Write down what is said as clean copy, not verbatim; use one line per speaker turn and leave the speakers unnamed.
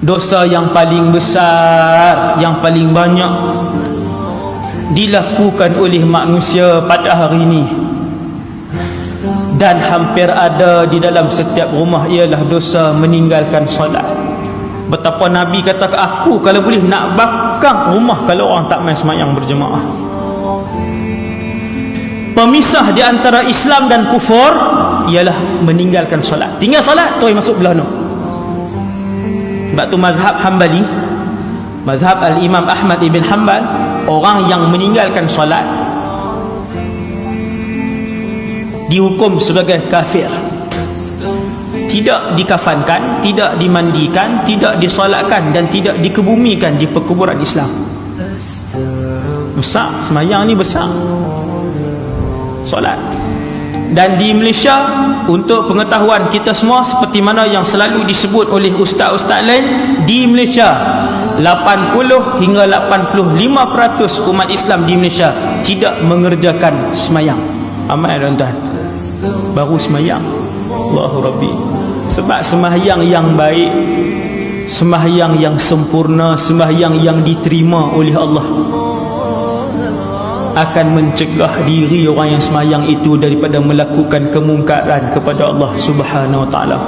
Dosa yang paling besar, yang paling banyak dilakukan oleh manusia pada hari ini dan hampir ada di dalam setiap rumah ialah dosa meninggalkan solat. Betapa Nabi kata ke aku, kalau boleh nak bakar rumah kalau orang tak main semayang berjemaah. Pemisah di antara Islam dan kufur ialah meninggalkan solat. Tinggal solat terus masuk belah noh. Sebab tu mazhab Hanbali, mazhab Al-Imam Ahmad ibn Hanbal, orang yang meninggalkan solat dihukum sebagai kafir, tidak dikafankan, tidak dimandikan, tidak disolatkan dan tidak dikebumikan di perkuburan Islam. Besar semayang ni, besar solat. Dan di Malaysia, untuk pengetahuan kita semua, seperti mana yang selalu disebut oleh ustaz-ustaz lain, di Malaysia 80 hingga 85% umat Islam di Malaysia tidak mengerjakan semayang. Amal tuan-tuan, baru semayang. Allahu Rabbi. Sebab sembahyang yang baik, sembahyang yang sempurna, sembahyang yang diterima oleh Allah akan mencegah diri orang yang sembahyang itu daripada melakukan kemungkaran kepada Allah Subhanahu Wa Taala.